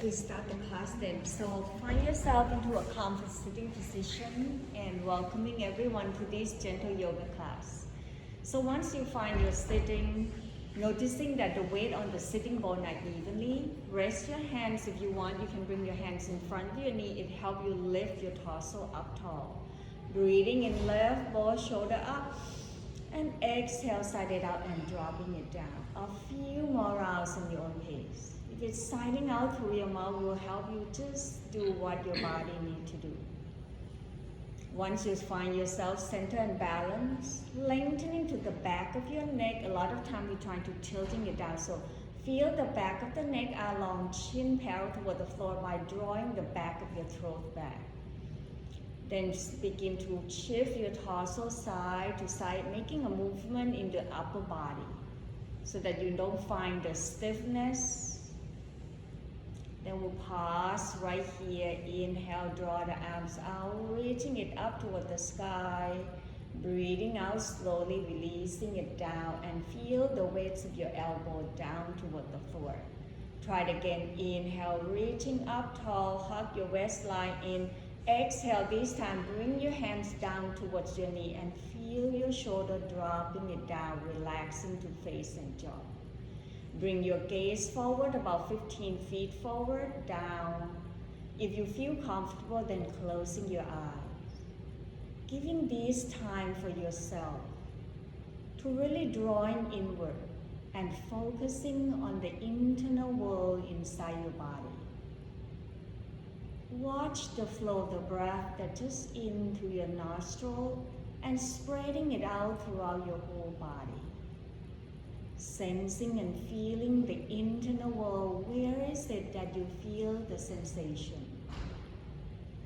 we start the class then. So find yourself into a comfortable sitting position and welcoming everyone to this gentle yoga class. So once you find your sitting, noticing that the weight on the sitting bone are evenly, rest your hands. If you want, you can bring your hands in front of your knee. It helps you lift your torso up tall. Breathing in, left both shoulder up. And exhale, side it out and dropping it down. A few more rounds on your own pace. If it's signing out through your mouth, will help you just do what your body needs to do. Once you find yourself centered and balanced, lengthening to the back of your neck. A lot of time you're trying to tilting it down. So feel the back of the neck along, chin parallel toward the floor by drawing the back of your throat back. Then begin to shift your torso side to side, making a movement in the upper body so that you don't find the stiffness. Then we'll pause right here. Inhale, draw the arms out, reaching it up toward the sky. Breathing out slowly, releasing it down, and feel the weights of your elbow down toward the floor. Try it again. Inhale, reaching up tall, hug your waistline in. Exhale, this time bring your hands down towards your knee and feel your shoulder dropping it down, relaxing to face and jaw. Bring your gaze forward about 15 feet forward, down. If you feel comfortable, then closing your eyes. Giving this time for yourself to really drawing inward and focusing on the internal world inside your body. Watch the flow of the breath that just in through your nostril and spreading it out throughout your whole body. Sensing and feeling the internal world. Where is it that you feel the sensation?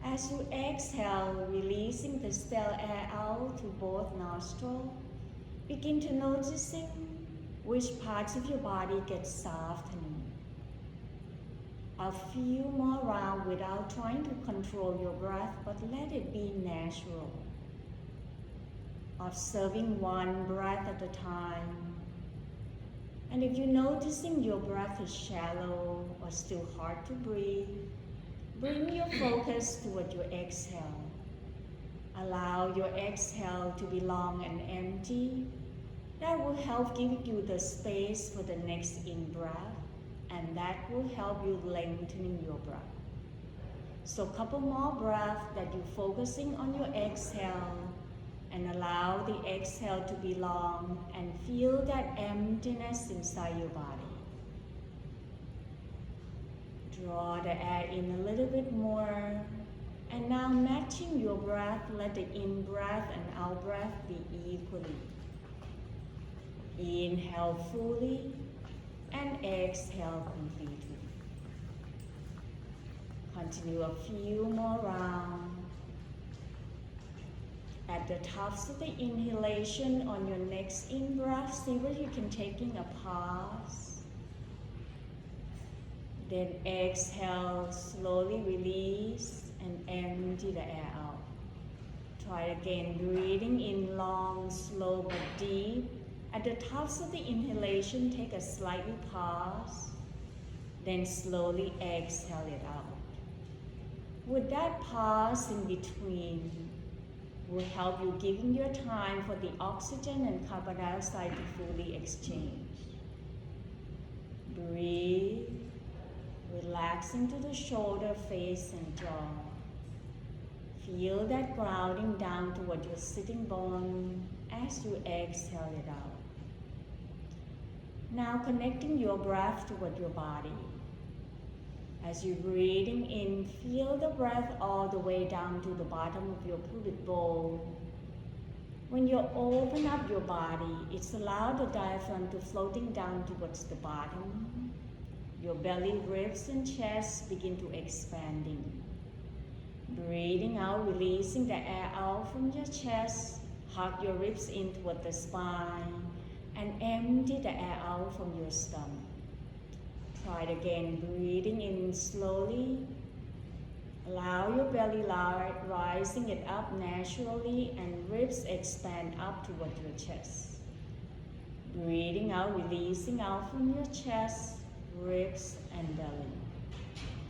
As you exhale, releasing the stale air out through both nostrils, begin to noticing which parts of your body get softening. A few more rounds without trying to control your breath, but let it be natural. Observing one breath at a time. And if you're noticing your breath is shallow or still hard to breathe, bring your focus toward your exhale. Allow your exhale to be long and empty. That will help give you the space for the next in-breath. And that will help you lengthening your breath. So a couple more breaths that you're focusing on your exhale and allow the exhale to be long and feel that emptiness inside your body. Draw the air in a little bit more and now matching your breath, let the in-breath and out-breath be equally. Inhale fully and exhale completely. Continue a few more rounds. At the tops of the inhalation on your next in-breath, see where you can taking a pause. Then exhale, slowly release and empty the air out. Try again, breathing in long, slow but deep. At the tops of the inhalation, take a slightly pause, then slowly exhale it out. With that pause in between, will help you giving your time for the oxygen and carbon dioxide to fully exchange. Breathe, relaxing to the shoulder, face, and jaw. Feel that grounding down toward your sitting bone as you exhale it out. Now connecting your breath toward your body. As you're breathing in, feel the breath all the way down to the bottom of your pubic bowl. When you open up your body, it's allow the diaphragm to floating down towards the bottom. Your belly, ribs, and chest begin to expanding. Breathing out, releasing the air out from your chest. Hug your ribs in toward the spine. And empty the air out from your stomach. Try it again, breathing in slowly. Allow your belly rising it up naturally and ribs expand up toward your chest. Breathing out, releasing out from your chest, ribs, and belly.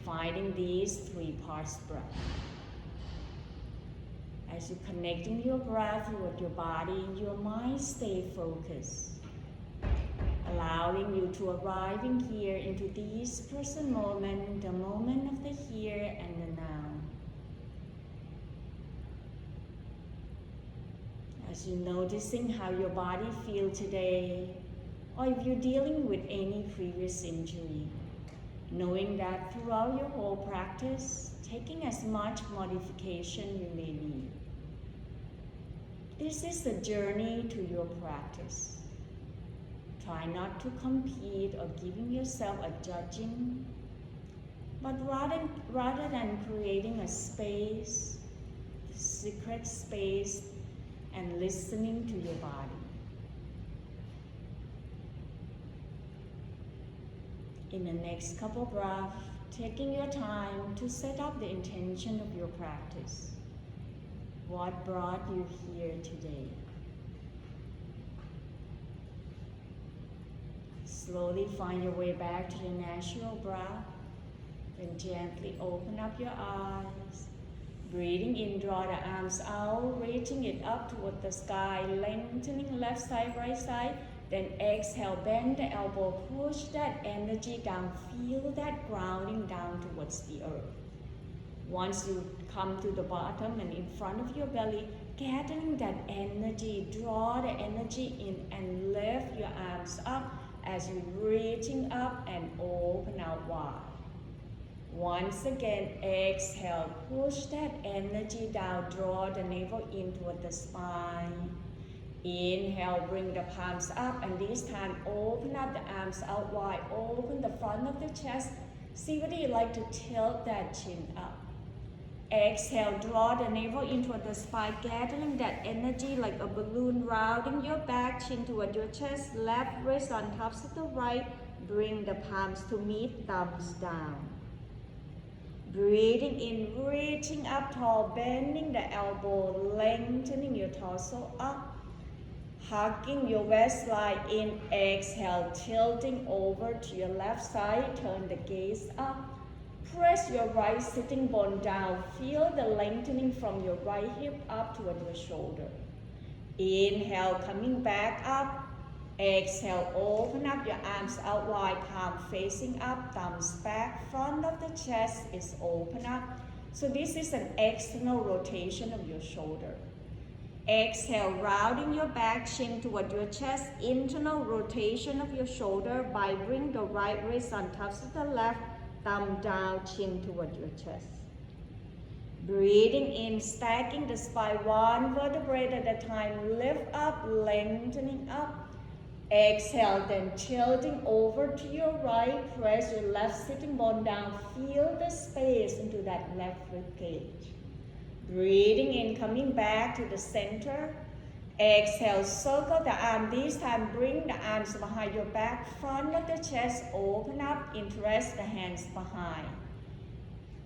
finding these 3 parts breath. As you're connecting your breath with your body, your mind stay focused, allowing you to arrive in here into this present moment, the moment of the here and the now. As you're noticing how your body feels today, or if you're dealing with any previous injury, knowing that throughout your whole practice, taking as much modification you may need. This is the journey to your practice. Try not to compete or giving yourself a judging, but rather than creating a space, secret space, and listening to your body. In the next couple breaths, taking your time to set up the intention of your practice. What brought you here today? Slowly find your way back to your natural breath. Then gently open up your eyes. Breathing in, draw the arms out, reaching it up toward the sky, lengthening left side, right side. Then exhale, bend the elbow, push that energy down, feel that grounding down towards the earth. Once you come to the bottom and in front of your belly, gathering that energy, draw the energy in and lift your arms up as you're reaching up and open out wide. Once again, exhale, push that energy down, draw the navel in toward the spine. Inhale, bring the palms up, and this time open up the arms out wide, open the front of the chest. See whether you like to tilt that chin up. Exhale, draw the navel in toward the spine, gathering that energy like a balloon, rounding your back, chin toward your chest, left wrist on top of the right, bring the palms to meet, thumbs down. Breathing in, reaching up tall, bending the elbow, lengthening your torso up, hugging your waistline in, exhale, tilting over to your left side, turn the gaze up, press your right sitting bone down, feel the lengthening from your right hip up toward your shoulder. Inhale, coming back up. Exhale, open up your arms out wide, palm facing up, thumbs back, front of the chest is open up. So this is an external rotation of your shoulder. Exhale, rounding your back, chin toward your chest, internal rotation of your shoulder by bring the right wrist on top of the left, thumb down, chin toward your chest. Breathing in, stacking the spine one vertebrae at a time, lift up, lengthening up. Exhale, then tilting over to your right, press your left sitting bone down, feel the space into that left rib cage. Breathing in, coming back to the center. Exhale, circle the arm, this time bring the arms behind your back, front of the chest, open up, interlace the hands behind.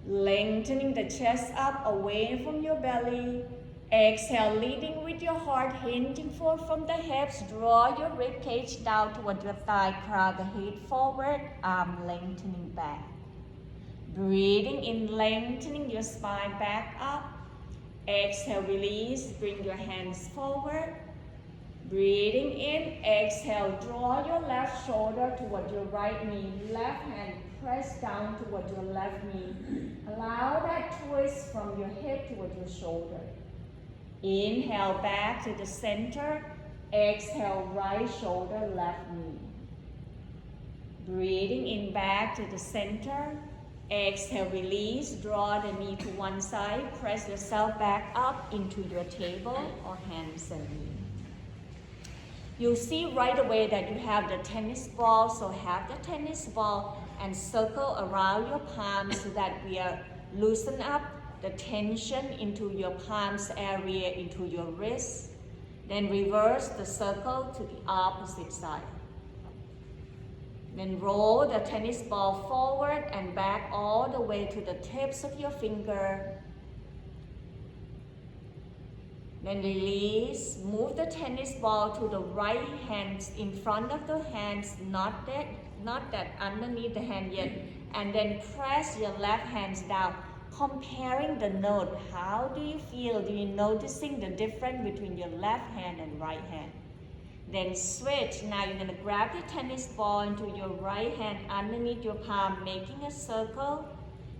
Lengthening the chest up, away from your belly. Exhale, leading with your heart, hinging forward from the hips, draw your rib cage down toward your thigh, crown the head forward, arm lengthening back. Breathing in, lengthening your spine back up. Exhale, release, bring your hands forward. Breathing in, exhale, draw your left shoulder toward your right knee, left hand press down toward your left knee. Allow that twist from your hip toward your shoulder. Inhale, back to the center. Exhale, right shoulder, left knee. Breathing in, back to the center. Exhale, release, draw the knee to one side. Press yourself back up into your table or hands and knees. You'll see right away that you have the tennis ball, so have the tennis ball and circle around your palms so that we are loosen up the tension into your palms area, into your wrist. Then reverse the circle to the opposite side. Then roll the tennis ball forward and back all the way to the tips of your finger. Then release, move the tennis ball to the right hand in front of the hands, not that underneath the hand yet. And then press your left hands down. Comparing the note, how do you feel? Do you noticing the difference between your left hand and right hand? Then switch. Now you're going to grab the tennis ball into your right hand underneath your palm, making a circle.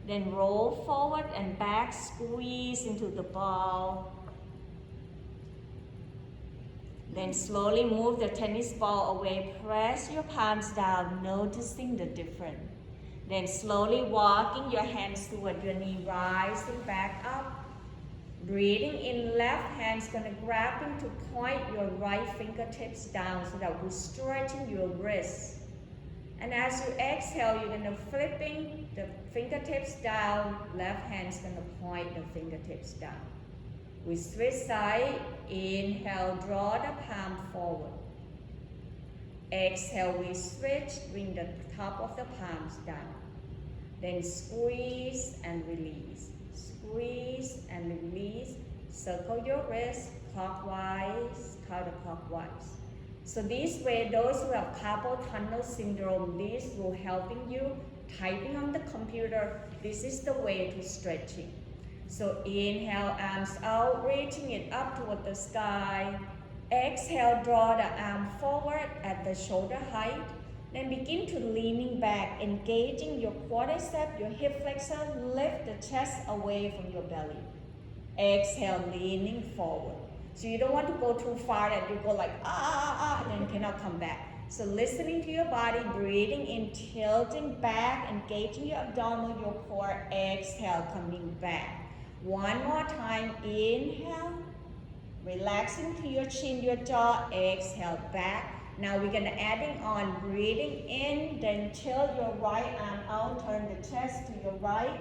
Then roll forward and back, squeeze into the ball. Then slowly move the tennis ball away. Press your palms down, noticing the difference. Then slowly walking your hands toward your knee, rising back up. Breathing in, left hand's gonna grab to point your right fingertips down so that we're stretching your wrists. And as you exhale, you're gonna flipping the fingertips down, left hand's gonna point the fingertips down. We switch side, inhale, draw the palm forward. Exhale, we switch, bring the top of the palms down. Then squeeze and release. Squeeze and release. Circle your wrist clockwise, counterclockwise. So this way, those who have carpal tunnel syndrome, this will helping you typing on the computer. This is the way to stretching. So inhale, arms out, reaching it up toward the sky. Exhale, draw the arm forward at the shoulder height. Then begin to leaning back, engaging your quadricep, your hip flexor, lift the chest away from your belly. Exhale, leaning forward. So you don't want to go too far that you go like, then you cannot come back. So listening to your body, breathing in, tilting back, engaging your abdominal, your core. Exhale, coming back. One more time, inhale, relaxing to your chin, your jaw. Exhale, back. Now we're gonna adding on, breathing in, then tilt your right arm out, turn the chest to your right.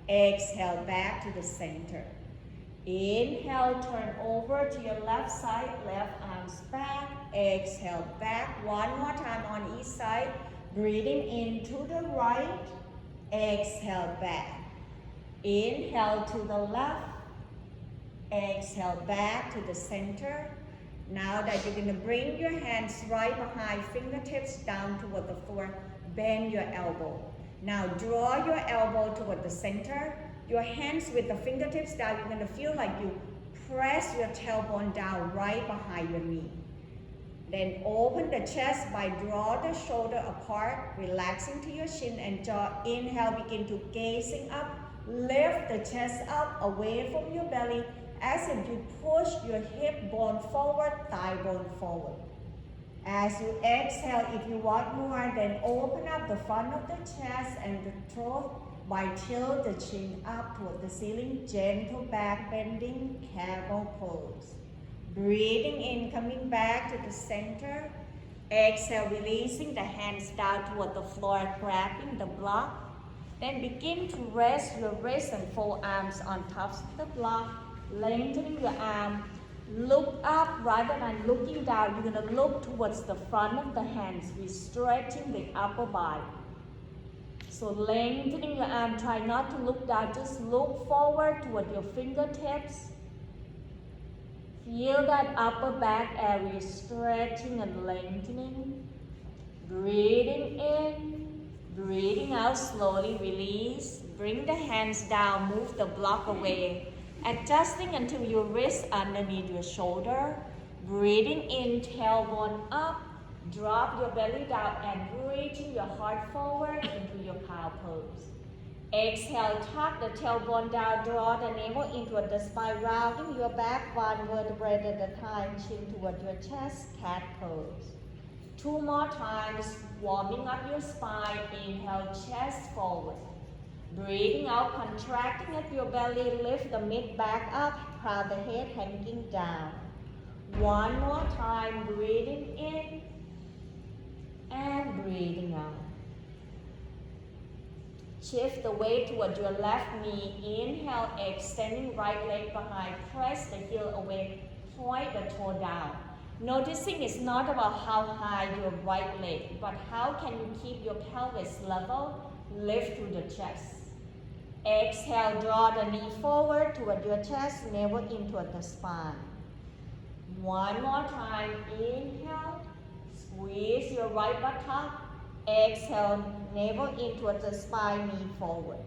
Exhale, back to the center. Inhale, turn over to your left side, left arms back. Exhale, back. One more time on each side. Breathing in to the right. Exhale, back. Inhale to the left. Exhale, back to the center. Now that you're going to bring your hands right behind, fingertips down toward the floor, bend your elbow. Now draw your elbow toward the center. Your hands with the fingertips down, you're going to feel like you press your tailbone down right behind your knee. Then open the chest by draw the shoulder apart, relaxing to your chin and jaw. Inhale, begin to gazing up. Lift the chest up away from your belly as if you push your hip bone forward, thigh bone forward. As you exhale, if you want more, then open up the front of the chest and the throat by tilt the chin up toward the ceiling, gentle back bending, camel pose. Breathing in, coming back to the center. Exhale, releasing the hands down toward the floor, grabbing the block. Then begin to rest your wrists and forearms on top of the block, lengthening your arm. Look up rather than looking down. You're going to look towards the front of the hands. We're stretching the upper body. So lengthening your arm. Try not to look down. Just look forward toward your fingertips. Feel that upper back area stretching and lengthening. Breathing in. Breathing out slowly. Release. Bring the hands down. Move the block away. Adjusting until your wrist underneath your shoulder. Breathing in, tailbone up. Drop your belly down and reaching your heart forward into your cow pose. Exhale, tuck the tailbone down, draw the navel into the spine, rounding your back one vertebrae at a time, chin toward your chest, cat pose. 2 more times, warming up your spine. Inhale, chest forward. Breathing out, contracting at your belly, lift the mid back up, proud the head hanging down. 1 more time, breathing in and breathing out. Shift the weight toward your left knee. Inhale, extending right leg behind, press the heel away, point the toe down. Noticing it's not about how high your right leg, but how can you keep your pelvis level, lift through the chest. Exhale, draw the knee forward toward your chest, navel in toward the spine. 1 more time, inhale, squeeze your right buttock, Exhale, navel in towards the spine, knee forward.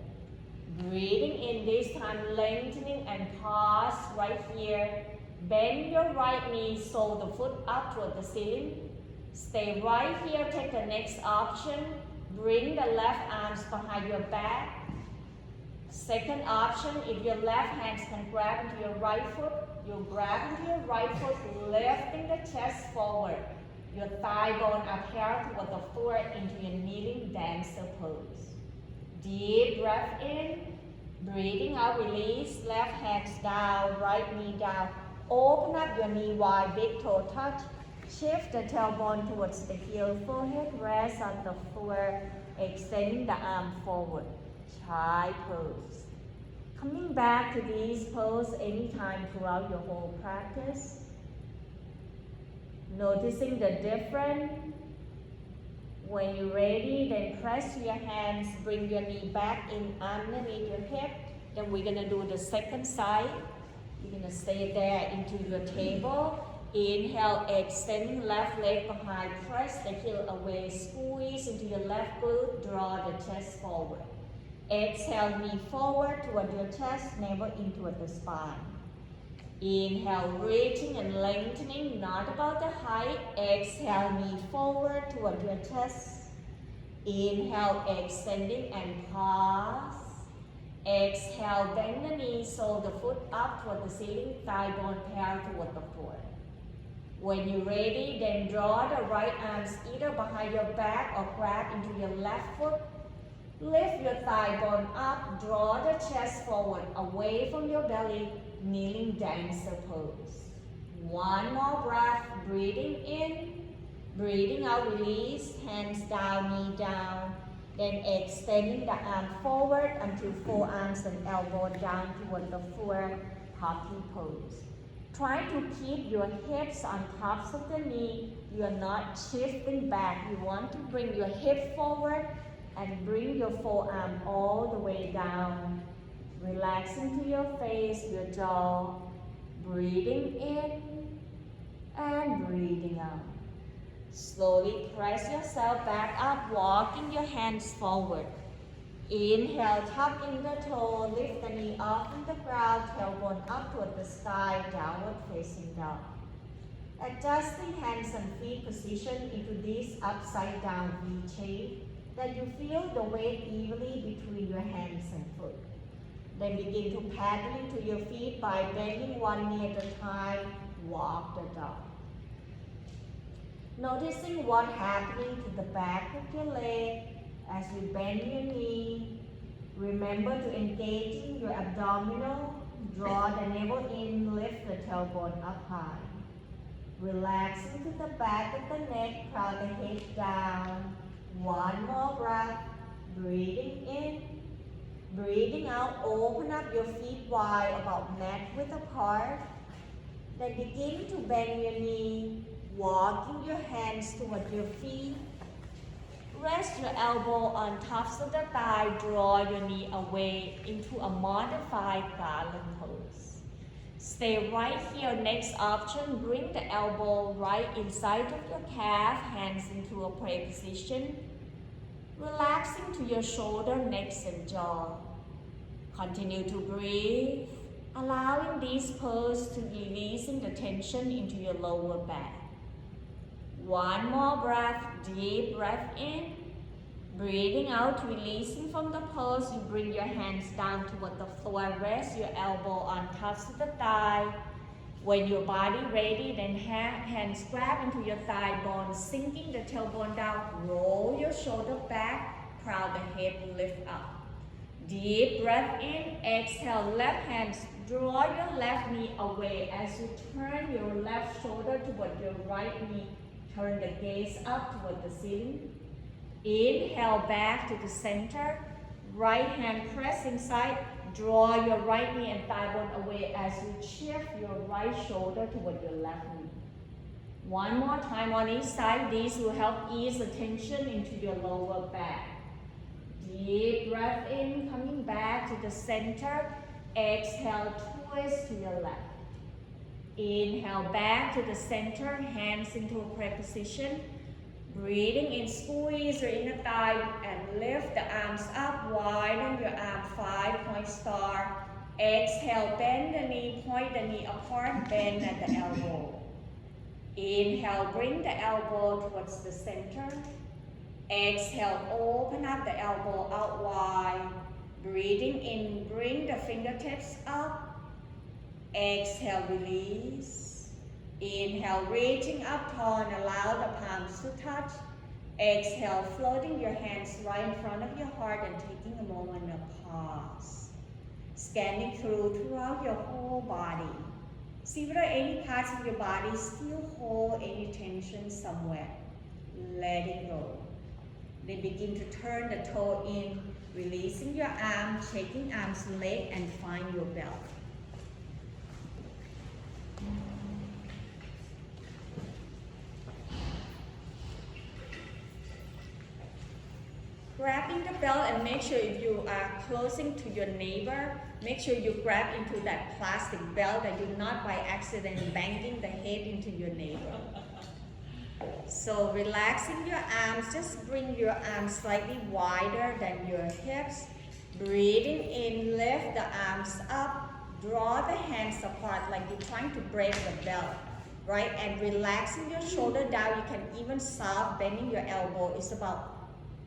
Breathing in this time, lengthening and pause right here. Bend your right knee, sole the foot up toward the ceiling. Stay right here, take the next option. Bring the left arms behind your back. Second option, if your left hands can grab into your right foot, you grab into your right foot, lifting the chest forward. Your thigh bone up here toward the floor into your kneeling dancer pose. Deep breath in, breathing out, release, left hands down, right knee down. Open up your knee wide, big toe touch. Shift the tailbone towards the heel, forehead rest on the floor, extending the arm forward. Chai pose. Coming back to these poses anytime throughout your whole practice. Noticing the difference. When you're ready, then press your hands, bring your knee back in underneath your hip. Then we're gonna do the second side. You're gonna stay there into your table. Inhale, extending left leg behind, press the heel away, squeeze into your left glute, draw the chest forward. Exhale, knee forward toward your chest, navel in toward the spine. Inhale, reaching and lengthening, not about the height. Exhale, knee forward toward your chest. Inhale, extending and pause. Exhale, bend the knee, sole the foot up toward the ceiling, thigh bone pair toward the floor. When you're ready, then draw the right arms either behind your back or grab into your left foot. Lift your thigh bone up, draw the chest forward, away from your belly, kneeling dancer pose. One more breath, breathing in, breathing out, release, hands down, knee down. Then extending the arm forward until forearms and elbow down toward the floor, happy pose. Try to keep your hips on tops of the knee. You are not shifting back. You want to bring your hip forward and bring your forearm all the way down. Relaxing to your face, your jaw. Breathing in and breathing out. Slowly press yourself back up, walking your hands forward. Inhale, tuck in the toe, lift the knee off from the ground, tailbone up toward the sky, downward facing dog. Adjusting hands and feet position into this upside down V shape, that you feel the weight evenly between your hands and foot. Then begin to paddle into your feet by bending one knee at a time, walk the dog. Noticing what's happening to the back of your leg as you bend your knee. Remember to engage in your abdominal, draw the navel in, lift the tailbone up high. Relaxing to the back of the neck, crown the head down. One more breath, breathing in, breathing out, open up your feet wide, about neck width apart. Then begin to bend your knee, walking your hands toward your feet. Rest your elbow on tops of the thigh, draw your knee away into a modified garland pose. Stay right here. Next option, bring the elbow right inside of your calf, hands into a prayer position. Relaxing to your shoulder, neck and jaw. Continue to breathe, allowing this pose to releasing the tension into your lower back. One more breath, deep breath in. Breathing out, releasing from the pose, you bring your hands down toward the floor, rest your elbow on tops of the thigh. When your body ready, then hands grab into your thigh bone, sinking the tailbone down, roll your shoulder back, crown the head, lift up. Deep breath in, exhale, left hands, draw your left knee away as you turn your left shoulder toward your right knee. Turn the gaze up toward the ceiling. Inhale back to the center. Right hand press inside. Draw your right knee and thigh bone away as you shift your right shoulder toward your left knee. One more time on each side. These will help ease the tension into your lower back. Deep breath in, coming back to the center. Exhale, twist to your left. Inhale back to the center, hands into a prayer position. Breathing in, squeeze your inner thigh and lift the arms up, widen your arm, 5-point star. Exhale, bend the knee, point the knee apart, bend at the elbow. Inhale, bring the elbow towards the center. Exhale, open up the elbow out wide. Breathing in, bring the fingertips up. Exhale, release. Inhale, reaching up tall and allow the palms to touch. Exhale, floating your hands right in front of your heart and taking a moment of pause. Scanning throughout your whole body. See whether any parts of your body still hold any tension somewhere. Letting go. Then begin to turn the toe in, releasing your arm, shaking arms, leg, and find your belt. Grabbing the belt and make sure if you are closing to your neighbor, make sure you grab into that plastic belt that you're not by accident banging the head into your neighbor. So relaxing your arms, just bring your arms slightly wider than your hips. Breathing in, lift the arms up, draw the hands apart like you're trying to break the belt, right? And relaxing your shoulder down, you can even soft bending your elbow. It's about,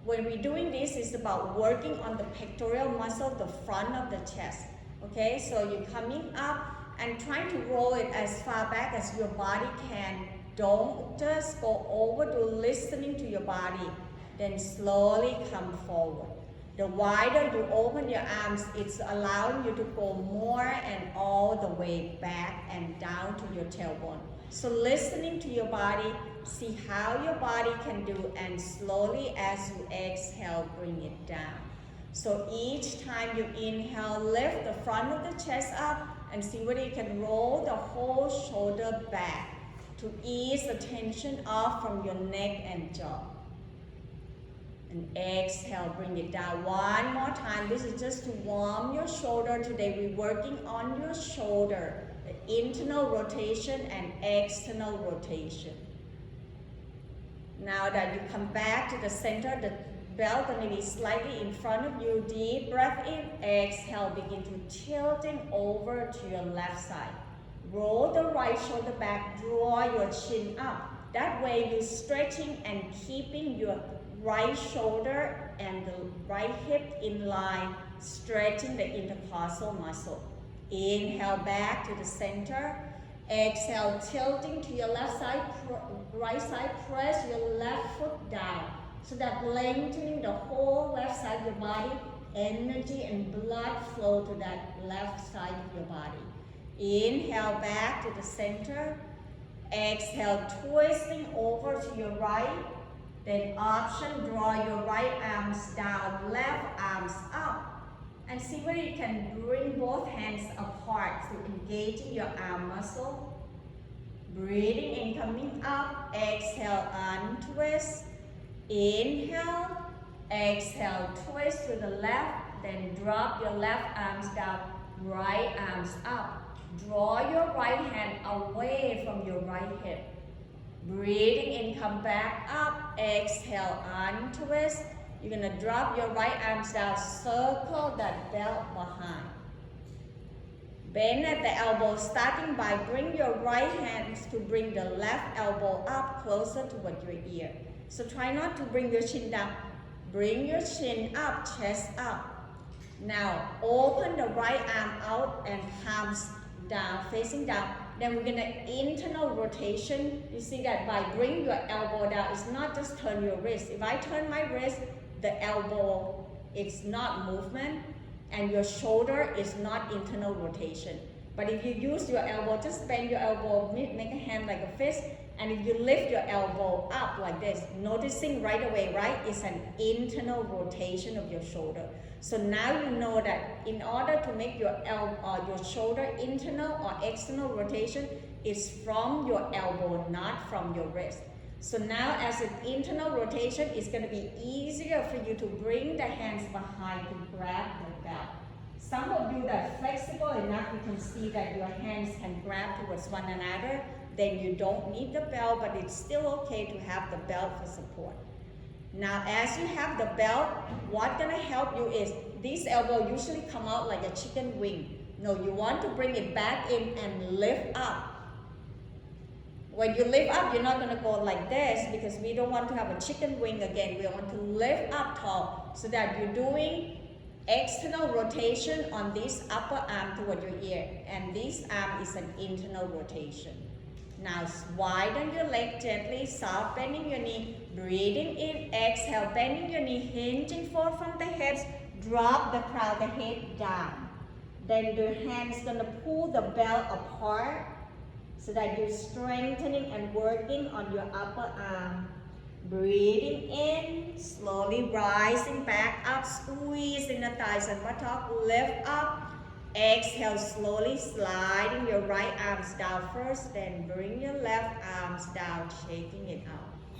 when we're doing this, it's about working on the pectoral muscle, the front of the chest, okay? So you're coming up and trying to roll it as far back as your body can. Don't just go over to listening to your body, then slowly come forward. The wider you open your arms, it's allowing you to go more and all the way back and down to your tailbone. So listening to your body, see how your body can do, and slowly as you exhale, bring it down. So each time you inhale, lift the front of the chest up and see whether you can roll the whole shoulder back to ease the tension off from your neck and jaw. And exhale, bring it down. One more time. This is just to warm your shoulder. Today we're working on your shoulder, the internal rotation and external rotation. Now that you come back to the center, the belt going to be slightly in front of you. Deep breath in, exhale, begin to tilting over to your left side. Roll the right shoulder back, draw your chin up. That way you're stretching and keeping your right shoulder and the right hip in line, stretching the intercostal muscle. Inhale back to the center. Exhale, tilting to your left side, right side, press your left foot down. So that lengthening the whole left side of your body, energy and blood flow to that left side of your body. Inhale back to the center. Exhale, twisting over to your right. Then option, draw your right arms down, left arms up. And see whether you can bring both hands apart to engaging your arm muscle. Breathing in, coming up. Exhale, untwist. Inhale. Exhale, twist to the left. Then drop your left arms down, right arms up. Draw your right hand away from your right hip. Breathing in, come back up. Exhale, untwist. You're going to drop your right arms down, circle that belt behind. Bend at the elbow, starting by bring your right hands to bring the left elbow up closer toward your ear. So try not to bring your chin down. Bring your chin up, chest up. Now open the right arm out and palms down, facing down. Then we're going to internal rotation. You see that by bring your elbow down, it's not just turn your wrist. If I turn my wrist, the elbow is not movement, and your shoulder is not internal rotation. But if you use your elbow, just bend your elbow, make a hand like a fist, and if you lift your elbow up like this, noticing right away, right, it's an internal rotation of your shoulder. So now you know that in order to make your shoulder internal or external rotation, it's from your elbow, not from your wrist. So now as an internal rotation, it's going to be easier for you to bring the hands behind to grab the belt. Some of you that are flexible enough, you can see that your hands can grab towards one another. then you don't need the belt, but it's still okay to have the belt for support. Now, as you have the belt, what's gonna help you is this elbow usually come out like a chicken wing. No, you want to bring it back in and lift up. When you lift up, you're not gonna go like this because we don't want to have a chicken wing again. We want to lift up tall so that you're doing external rotation on this upper arm toward your ear, and this arm is an internal rotation. Now widen your leg gently, soft bending your knee, breathing in, exhale, bending your knee, hinging forward from the hips, drop the crown, the head down. Then your hands gonna pull the belt apart so that you're strengthening and working on your upper arm. Breathing in, slowly rising back up, squeezing the thighs and buttock, lift up. Exhale, slowly sliding your right arms down first, then bring your left arms down, shaking it out.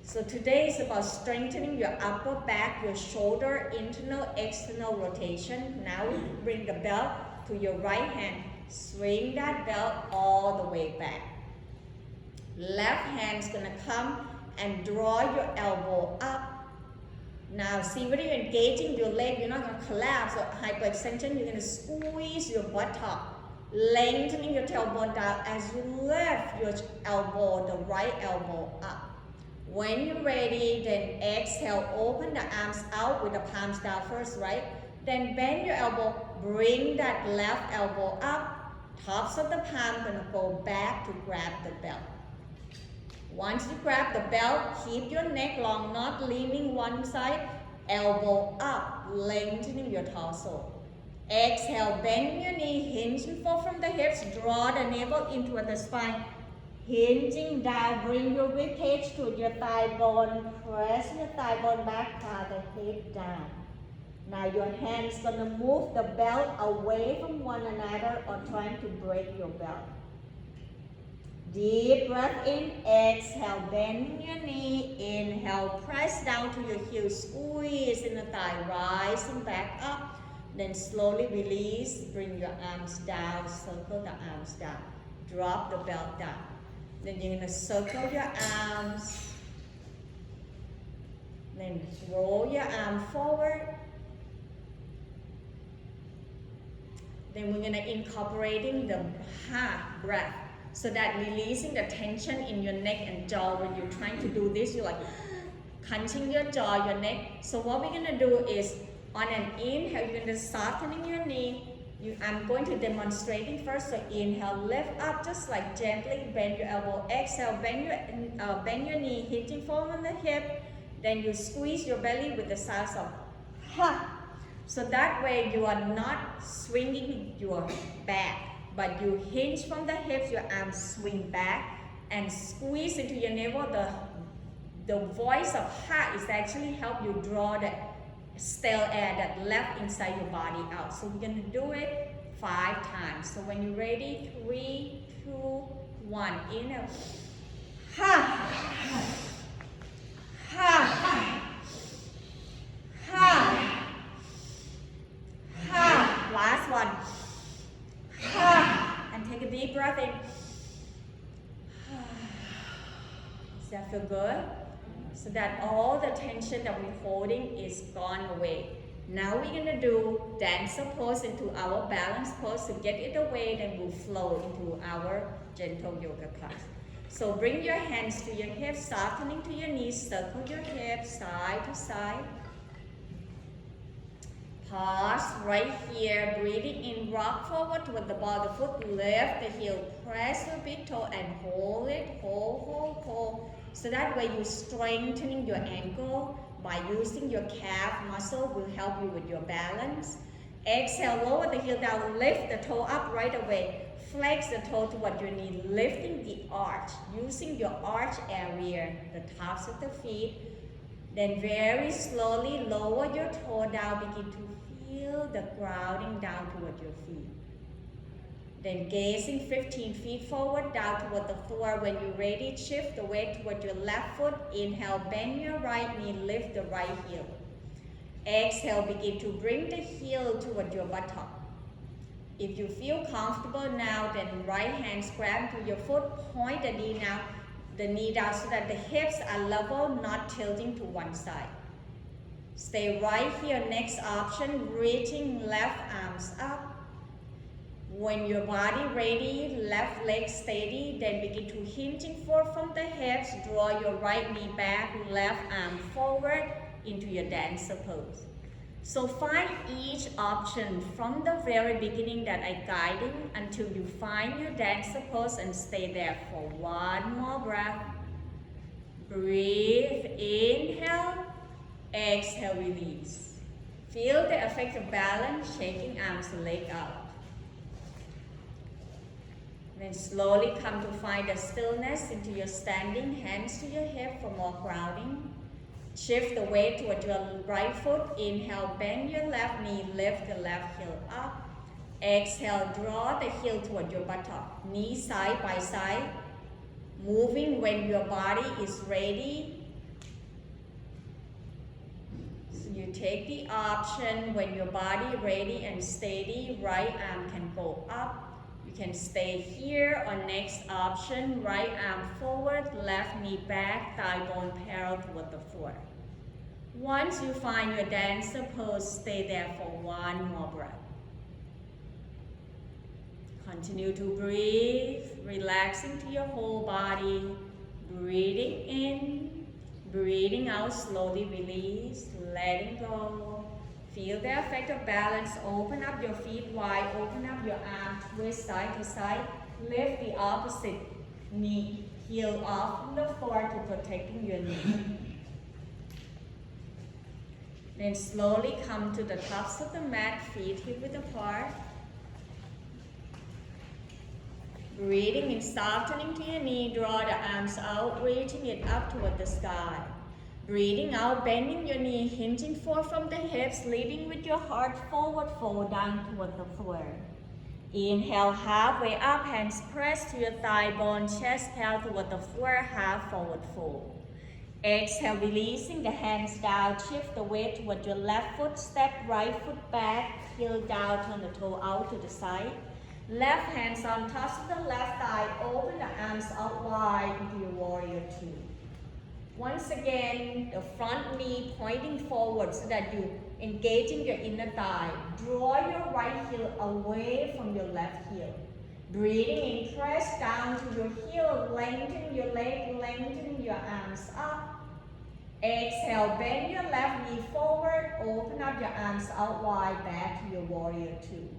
So today is about strengthening your upper back, your shoulder, internal, external rotation. Now we bring the belt to your right hand. Swing that belt all the way back. Left hand's gonna come and draw your elbow up. Now see, when you're engaging your leg, you're not going to collapse or hyperextension. You're going to squeeze your buttock, lengthening your tailbone down as you lift your elbow, the right elbow up. When you're ready, then exhale, open the arms out with the palms down first, right? Then bend your elbow, bring that left elbow up. Tops of the palm going to go back to grab the belt. Once you grab the belt, keep your neck long, not leaning one side. Elbow up, lengthening your torso. Exhale, bend your knee, hinging forward from the hips. Draw the navel into the spine. Hinging down, bring your rib cage to your thigh bone. Press your thigh bone back, draw the head down. Now your hands gonna move the belt away from one another or trying to break your belt. Deep breath in, exhale, bend your knee, inhale, press down to your heels, squeeze in the thigh, rising back up, then slowly release, bring your arms down, circle the arms down, drop the belt down. Then you're going to circle your arms, then roll your arm forward. Then we're going to incorporating the breath. So that releasing the tension in your neck and jaw. When you're trying to do this, you're like clenching your jaw, your neck. So what we're gonna do is on an inhale, you're gonna softening your knee. I'm going to demonstrating first. So inhale, lift up, just like gently bend your elbow. Exhale, bend your knee, hitting forward on the hip. Then you squeeze your belly with the sound of ha. So that way you are not swinging your back, but you hinge from the hips, your arms swing back and squeeze into your navel. The voice of ha is actually help you draw the stale air that left inside your body out. So we're gonna do it 5 times. So when you're ready, 3, 2, 1. Inhale. Ha. Ha. Ha. Ha. Last one. And take a deep breath in. Does that feel good? So that all the tension that we're holding is gone away. Now we're going to do dancer pose into our balance pose. To get it away, then we'll flow into our gentle yoga class. So bring your hands to your hips, softening to your knees, circle your hips side to side. Pause right here, breathing in, rock forward toward the ball of the foot, lift the heel, press your big toe and hold it, hold. So that way you're strengthening your ankle by using your calf muscle will help you with your balance. Exhale, lower the heel down, lift the toe up right away. Flex the toe toward your knee, lifting the arch, using your arch area, the tops of the feet. Then very slowly lower your toe down, begin to feel the grounding down toward your feet. Then gazing 15 feet forward, down toward the floor. When you're ready, shift the weight toward your left foot. Inhale, bend your right knee, lift the right heel. Exhale, begin to bring the heel toward your buttock. If you feel comfortable now, then right hands grab to your foot, point the knee down so that the hips are level, not tilting to one side. Stay right here. Next option, reaching left arms up. When your body ready, left leg steady, then begin to hinging forward from the hips. Draw your right knee back, left arm forward into your dancer pose. So find each option from the very beginning that I guided until you find your dancer pose and stay there for one more breath. Breathe, inhale, exhale, release. Feel the effect of balance, shaking arms, leg out. Then slowly come to find the stillness into your standing, hands to your hip for more grounding. Shift the weight toward your right foot. Inhale, bend your left knee, lift the left heel up. Exhale, draw the heel toward your buttock. Knee side by side, moving when your body is ready. So you take the option when your body ready and steady, right arm can go up. You can stay here. Or next option, right arm forward, left knee back, thigh bone parallel toward the floor. Once you find your dancer pose, stay there for one more breath. Continue to breathe, relaxing to your whole body. Breathing in, breathing out, slowly release, letting go. Feel the effect of balance. Open up your feet wide, open up your arms, twist side to side. Lift the opposite knee, heel off from the floor to protecting your knee. Then slowly come to the tops of the mat, feet hip width apart. Breathing in, softening to your knee, draw the arms out, reaching it up toward the sky. Breathing out, bending your knee, hinging forward from the hips, leading with your heart forward, fold down toward the floor. Inhale, halfway up, hands press to your thigh bone, chest held toward the floor, half forward fold. Exhale, releasing the hands down, shift the weight toward your left foot, step right foot back, heel down, turn the toe out to the side. Left hands on top of the left thigh, open the arms out wide into your warrior two. Once again, the front knee pointing forward so that you engaging your inner thigh. Draw your right heel away from your left heel. Breathing in, press down to your heel, lengthen your leg, lengthen your arms up. Exhale, bend your left knee forward, open up your arms out wide, back to your warrior two.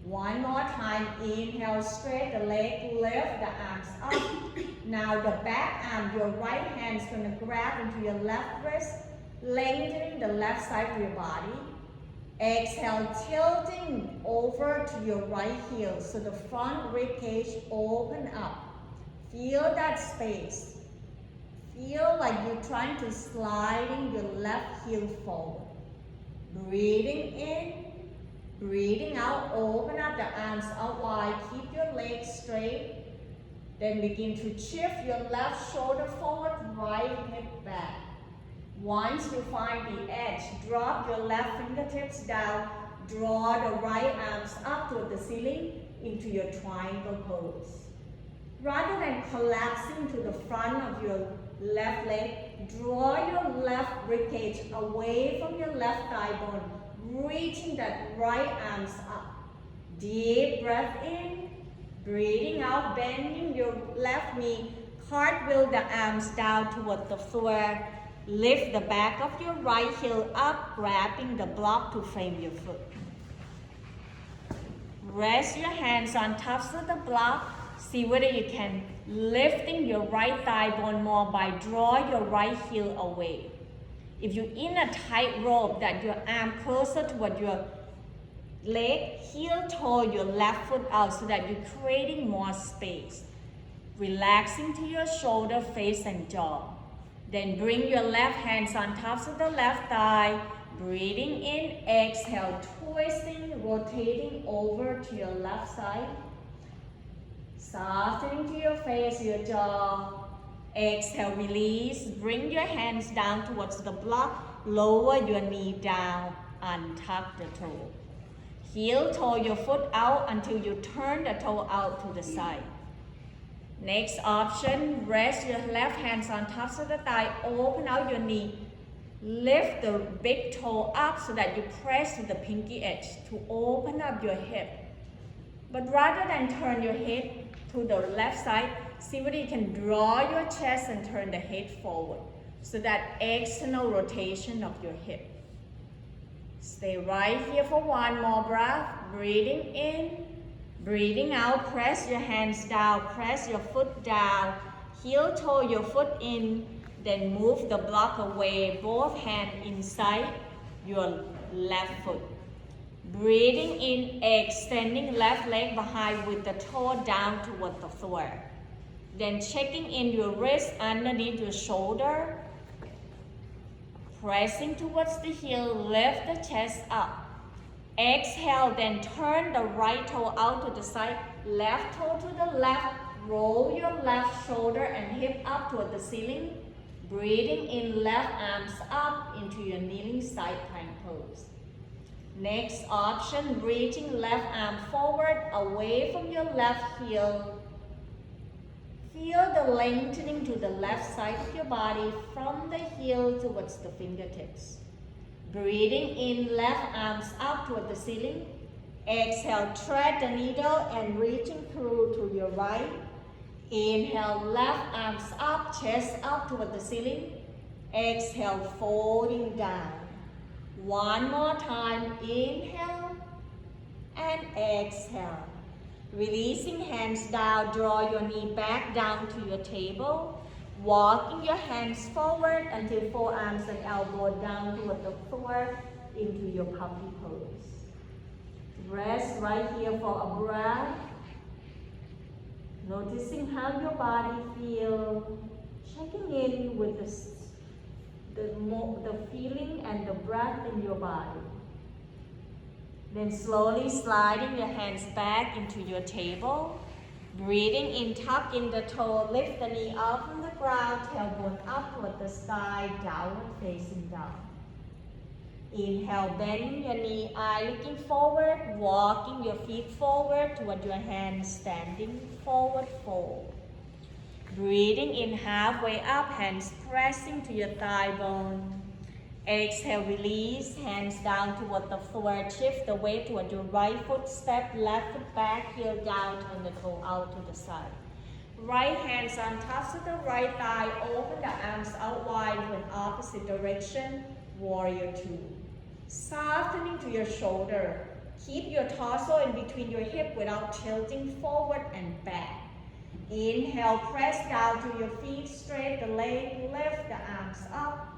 One more time, inhale, straight the leg, lift the arms up. Now the back arm, your right hand is going to grab into your left wrist, lengthening the left side of your body. Exhale, tilting over to your right heel so the front rib cage open up. Feel that space. Feel like you're trying to sliding your left heel forward. Breathing in, breathing out, open up the arms out wide, keep your legs straight. Then begin to shift your left shoulder forward, right hip back. Once you find the edge, drop your left fingertips down, draw the right arms up toward the ceiling into your triangle pose. Rather than collapsing to the front of your left leg, draw your left ribcage away from your left thigh bone, reaching that right arms up. Deep breath in, breathing out, bending your left knee, cartwheel the arms down toward the floor. Lift the back of your right heel up, grabbing the block to frame your foot. Rest your hands on top of the block. See whether you can lifting your right thigh bone more by draw your right heel away. If you're in a tight rope that your arm closer toward your leg, heel toe your left foot out so that you're creating more space. Relaxing to your shoulder, face, and jaw. Then bring your left hands on top of the left thigh. Breathing in, exhale, twisting, rotating over to your left side. Softening to your face, your jaw. Exhale, release. Bring your hands down towards the block. Lower your knee down. Untuck the toe. Heel toe your foot out until you turn the toe out to the side. Next option, rest your left hands on top of the thigh, open out your knee. Lift the big toe up so that you press to the pinky edge to open up your hip. But rather than turn your head to the left side, see whether you can draw your chest and turn the head forward. So that external rotation of your hip. Stay right here for one more breath. Breathing in, breathing out. Press your hands down, press your foot down. Heel toe your foot in, then move the block away. Both hands inside your left foot. Breathing in, extending left leg behind with the toe down toward the floor. Then checking in your wrist underneath your shoulder. Pressing towards the heel, lift the chest up. Exhale, then turn the right toe out to the side, left toe to the left, roll your left shoulder and hip up toward the ceiling. Breathing in, left arms up into your kneeling side plank pose. Next option, reaching left arm forward, away from your left heel. Feel the lengthening to the left side of your body from the heel towards the fingertips. Breathing in, left arms up toward the ceiling. Exhale, thread the needle and reaching through to your right. Inhale, left arms up, chest up toward the ceiling. Exhale, folding down. One more time, inhale and exhale. Releasing hands down, draw your knee back down to your table. Walking your hands forward until forearms and elbow down toward the floor into your puppy pose. Rest right here for a breath. Noticing how your body feels. Checking in with the feeling and the breath in your body. Then slowly sliding your hands back into your table. Breathing in, tuck in the toe, lift the knee up from the ground, tailbone up toward the sky, downward facing down. Inhale, bending your knee, eye looking forward, walking your feet forward toward your hands, standing forward fold. Breathing in halfway up, hands pressing to your thigh bone. Exhale, release, hands down toward the floor. Shift the weight toward your right foot, step left foot back, heel down, turn the toe out to the side. Right hands on top of the right thigh, open the arms out wide to an opposite direction, warrior two. Softening to your shoulder. Keep your torso in between your hip without tilting forward and back. Inhale, press down to your feet, straight the leg, lift the arms up.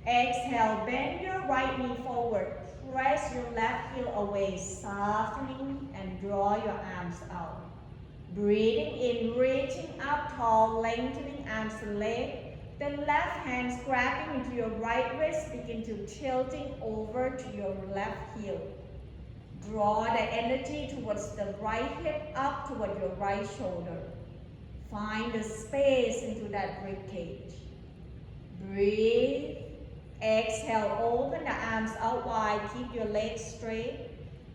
Exhale, bend your right knee forward. Press your left heel away, softening and draw your arms out. Breathing in, reaching up tall, lengthening arms and leg. Then left hands grabbing into your right wrist, begin to tilting over to your left heel. Draw the energy towards the right hip up toward your right shoulder. Find the space into that rib cage. Breathe. Exhale, open the arms out wide, keep your legs straight.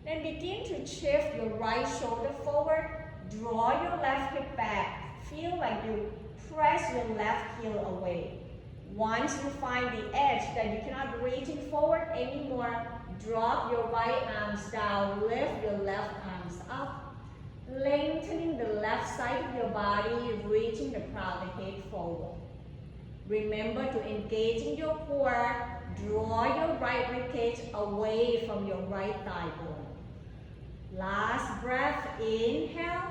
Then begin to shift your right shoulder forward, draw your left hip back. Feel like you press your left heel away. Once you find the edge that you cannot reaching forward anymore, drop your right arms down, lift your left arms up, lengthening the left side of your body, reaching the crown of the head forward. Remember to engage in your core. Draw your right ribcage away from your right thigh bone. Last breath, inhale.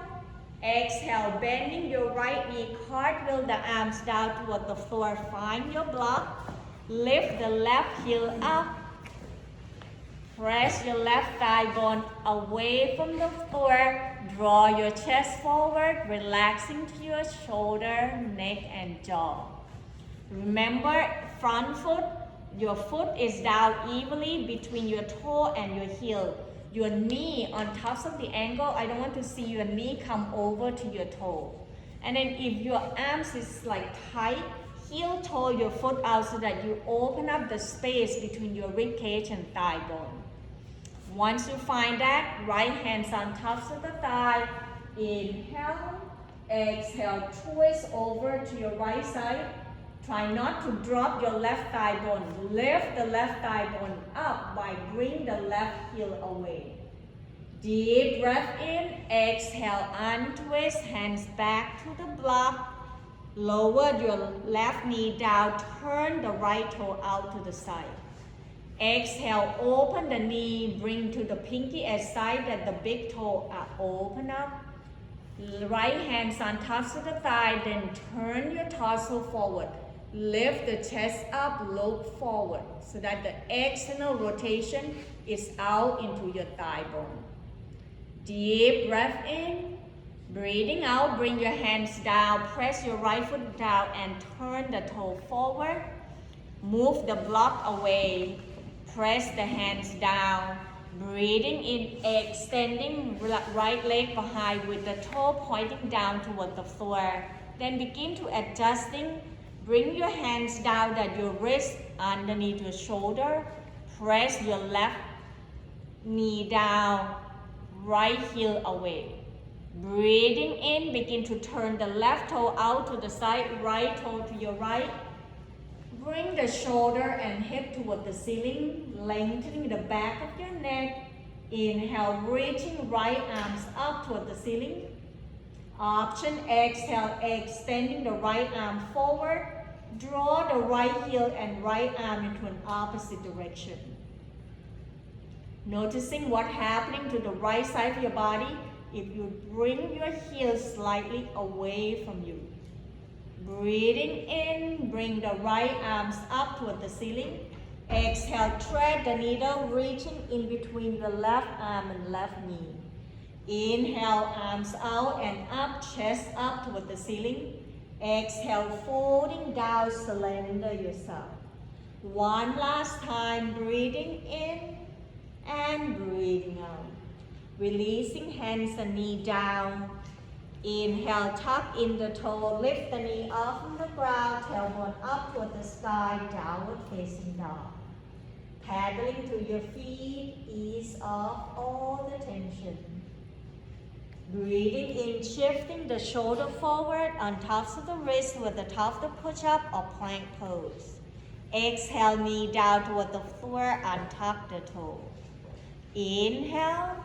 Exhale, bending your right knee, cartwheel the arms down toward the floor. Find your block. Lift the left heel up. Press your left thigh bone away from the floor. Draw your chest forward, relaxing to your shoulder, neck, and jaw. Remember, front foot, your foot is down evenly between your toe and your heel. Your knee on top of the ankle, I don't want to see your knee come over to your toe. And then if your arms is like tight, heel toe your foot out so that you open up the space between your rib cage and thigh bone. Once you find that, right hands on tops of the thigh. Inhale, exhale, twist over to your right side. Try not to drop your left thigh bone. Lift the left thigh bone up by bringing the left heel away. Deep breath in, exhale, untwist, hands back to the block. Lower your left knee down, turn the right toe out to the side. Exhale, open the knee, bring to the pinky edge side that the big toe open up. Right hands on tops of the thigh, then turn your torso forward. Lift the chest up, look forward so that the external rotation is out into your thigh bone. Deep breath in, breathing out, bring your hands down, press your right foot down and turn the toe forward. Move the block away, press the hands down, breathing in, extending right leg behind with the toe pointing down toward the floor. Then begin to adjusting. Bring your hands down at your wrist underneath your shoulder. Press your left knee down, right heel away. Breathing in, begin to turn the left toe out to the side, right toe to your right. Bring the shoulder and hip toward the ceiling, lengthening the back of your neck. Inhale, reaching right arms up toward the ceiling. Option, exhale, extending the right arm forward. Draw the right heel and right arm into an opposite direction. Noticing what's happening to the right side of your body if you bring your heel slightly away from you. Breathing in, bring the right arms up toward the ceiling. Exhale, thread the needle, reaching in between the left arm and left knee. Inhale, arms out and up, chest up toward the ceiling. Exhale, folding down, surrender yourself. One last time, breathing in and breathing out. Releasing hands and knee down. Inhale, tuck in the toe, lift the knee off from the ground, tailbone up toward the sky, downward facing dog. Paddling to your feet, ease off all the tension. Breathing in, shifting the shoulder forward on tops of the wrist with the top of the push-up or plank pose. Exhale, knee down toward the floor, untuck the toe. Inhale,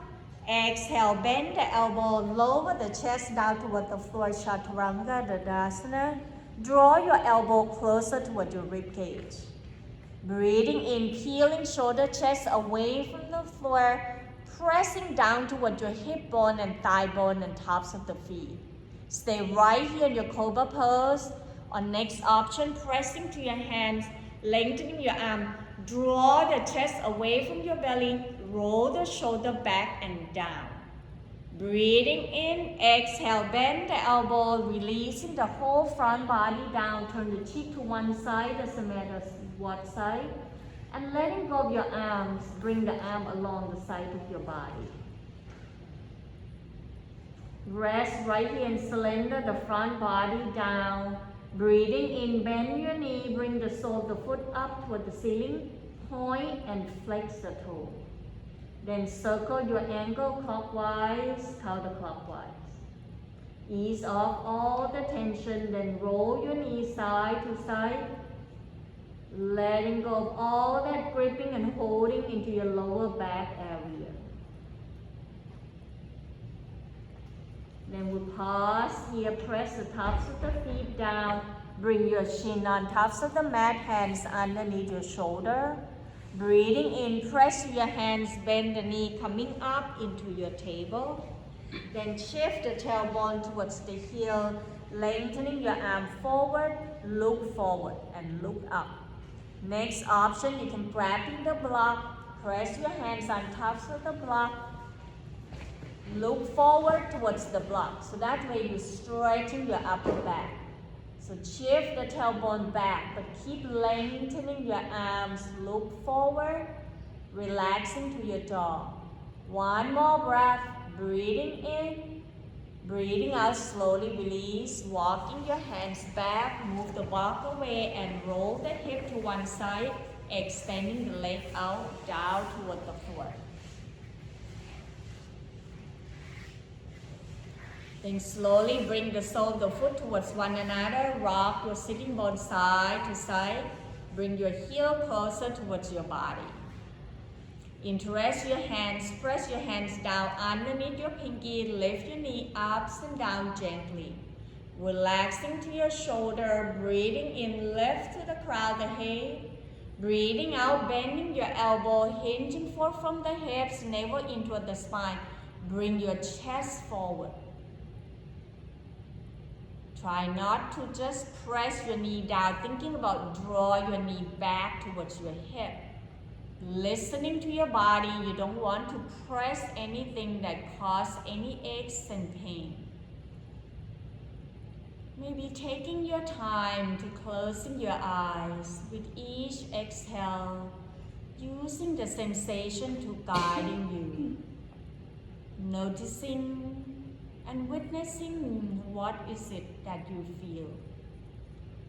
exhale, bend the elbow, lower the chest down toward the floor, Chaturanga Dandasana. Draw your elbow closer toward your ribcage. Breathing in, peeling shoulder, chest away from the floor, pressing down toward your hip bone and thigh bone and tops of the feet. Stay right here in your Cobra pose. On next option, pressing to your hands, lengthening your arm. Draw the chest away from your belly, roll the shoulder back and down. Breathing in, exhale, bend the elbow, releasing the whole front body down. Turn the cheek to one side, doesn't matter what side. And letting go of your arms, bring the arm along the side of your body. Rest right here and surrender the front body down. Breathing in, bend your knee, bring the sole of the foot up toward the ceiling. Point and flex the toe. Then circle your ankle clockwise, counterclockwise. Ease off all the tension, then roll your knees side to side. Letting go of all that gripping and holding into your lower back area. Then we pause here, press the tops of the feet down. Bring your chin on tops of the mat, hands underneath your shoulder. Breathing in, press your hands, bend the knee, coming up into your table. Then shift the tailbone towards the heel, lengthening your arm forward, look forward, and look up. Next option, you can grab in the block, press your hands on tops of the block, look forward towards the block. So that way you're stretching your upper back. So shift the tailbone back, but keep lengthening your arms, look forward, relaxing to your jaw. One more breath, breathing in, breathing out, slowly release, walking your hands back, move the block away and roll the hip to one side, extending the leg out, down toward the floor. Then slowly bring the sole of the foot towards one another. Rock your sitting bone side to side. Bring your heel closer towards your body. Interlace your hands, press your hands down underneath your pinky, lift your knee up and down gently. Relaxing to your shoulder, breathing in, lift to the crown of the head. Breathing out, bending your elbow, hinging forward from the hips, navel into the spine. Bring your chest forward. Try not to just press your knee down, thinking about draw your knee back towards your hip. Listening to your body, you don't want to press anything that causes any aches and pain. Maybe taking your time to closing your eyes with each exhale, using the sensation to guiding you. Noticing and witnessing what is it that you feel.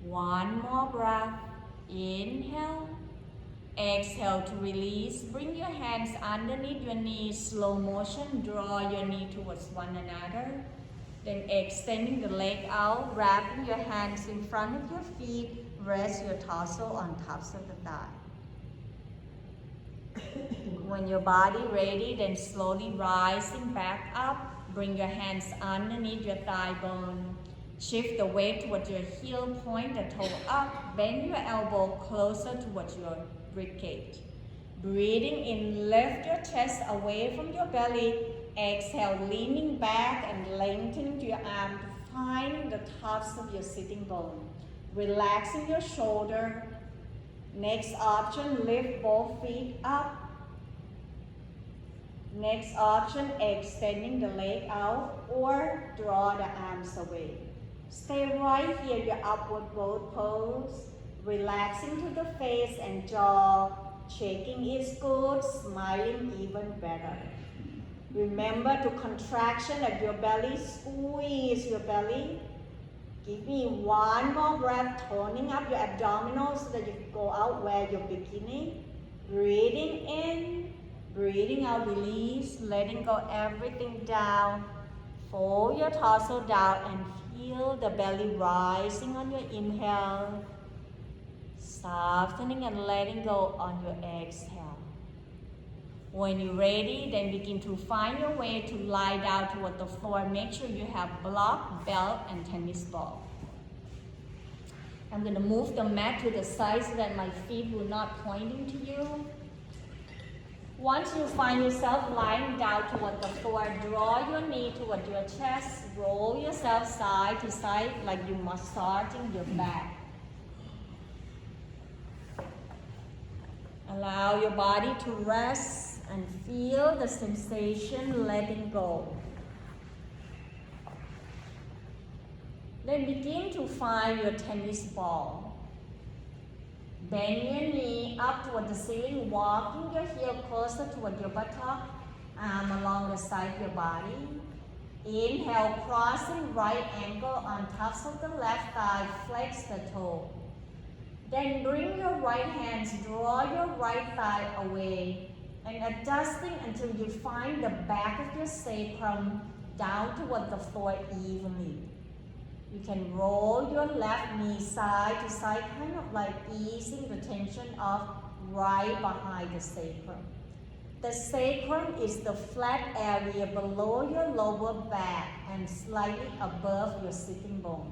One more breath. Inhale. Exhale to release. Bring your hands underneath your knees. Slow motion. Draw your knee towards one another. Then extending the leg out. Wrapping your hands in front of your feet. Rest your torso on tops of the thigh. When your body ready, then slowly rising back up. Bring your hands underneath your thigh bone. Shift the weight towards your heel, point the toe up. Bend your elbow closer towards your ribcage. Breathing in, lift your chest away from your belly. Exhale, leaning back and lengthening your arm to find the tops of your sitting bone. Relaxing your shoulder. Next option, lift both feet up. Next option, extending the leg out or draw the arms away. Stay right here, your upward boat pose. Relaxing to the face and jaw. Shaking is good, smiling even better. Remember to contraction of your belly, squeeze your belly. Give me one more breath, toning up your abdominals so that you can go out where your bikini. Breathing in, breathing out, release, letting go everything down. Fold your torso down and feel the belly rising on your inhale. Softening and letting go on your exhale. When you're ready, then begin to find your way to lie down toward the floor. Make sure you have block, belt, and tennis ball. I'm going to move the mat to the side so that my feet will not pointing to you. Once you find yourself lying down toward the floor, draw your knee toward your chest. Roll yourself side to side like you're massaging your back. Allow your body to rest and feel the sensation letting go. Then begin to find your tennis ball. Bend your knee up toward the ceiling, walking your heel closer toward your buttock, arm along the side of your body. Inhale, crossing right ankle on tops of the left thigh, flex the toe. Then bring your right hands, draw your right thigh away, and adjusting until you find the back of your sacrum down toward the floor evenly. You can roll your left knee side to side, kind of like easing the tension off right behind the sacrum. The sacrum is the flat area below your lower back and slightly above your sitting bone.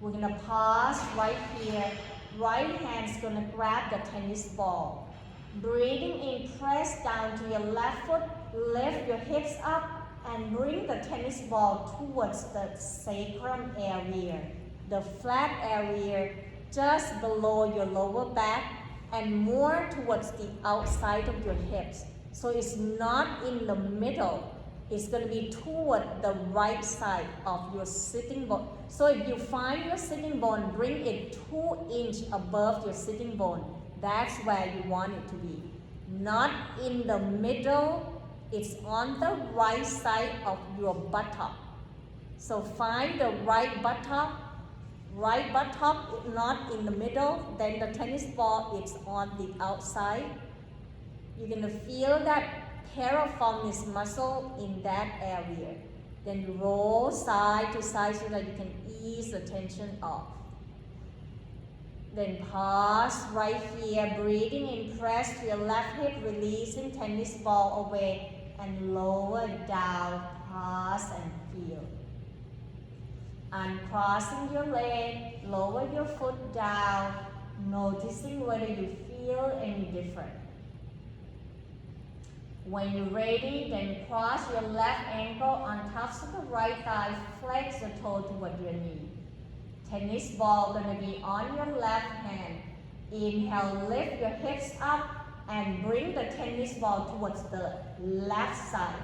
We're going to pause right here. Right hand's going to grab the tennis ball. Breathing in, press down to your left foot, lift your hips up, and bring the tennis ball towards the sacrum area, the flat area just below your lower back and more towards the outside of your hips. So it's not in the middle. It's going to be toward the right side of your sitting bone. So if you find your sitting bone, bring it 2 inches above your sitting bone. That's where you want it to be. Not in the middle. It's on the right side of your buttock. So find the right buttock, not in the middle. Then the tennis ball is on the outside. You're going to feel that piriformis muscle in that area. Then roll side to side so that you can ease the tension off. Then pause right here, breathing in, press to your left hip, releasing tennis ball away and lower down, pause and feel. Uncrossing your leg, lower your foot down, noticing whether you feel any different. When you're ready, then cross your left ankle on top of the right thigh, flex the toe toward your knee. Tennis ball gonna be on your left hand. Inhale, lift your hips up and bring the tennis ball towards the left side.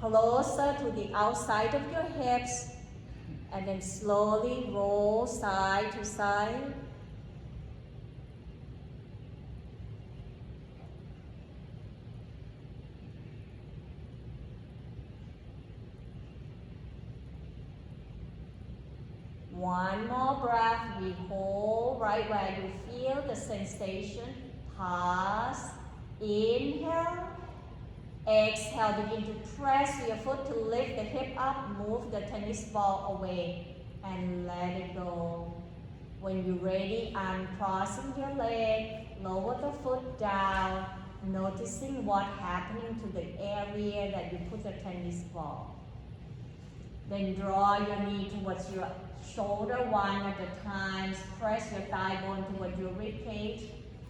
Closer to the outside of your hips, and then slowly roll side to side. One more breath, we hold right where you feel the sensation. Pause, inhale, exhale, begin to press your foot to lift the hip up, move the tennis ball away and let it go. When you're ready, uncrossing your leg, lower the foot down, noticing what's happening to the area that you put the tennis ball. Then draw your knee towards your shoulder one at a time. Press your thigh bone towards your rib cage.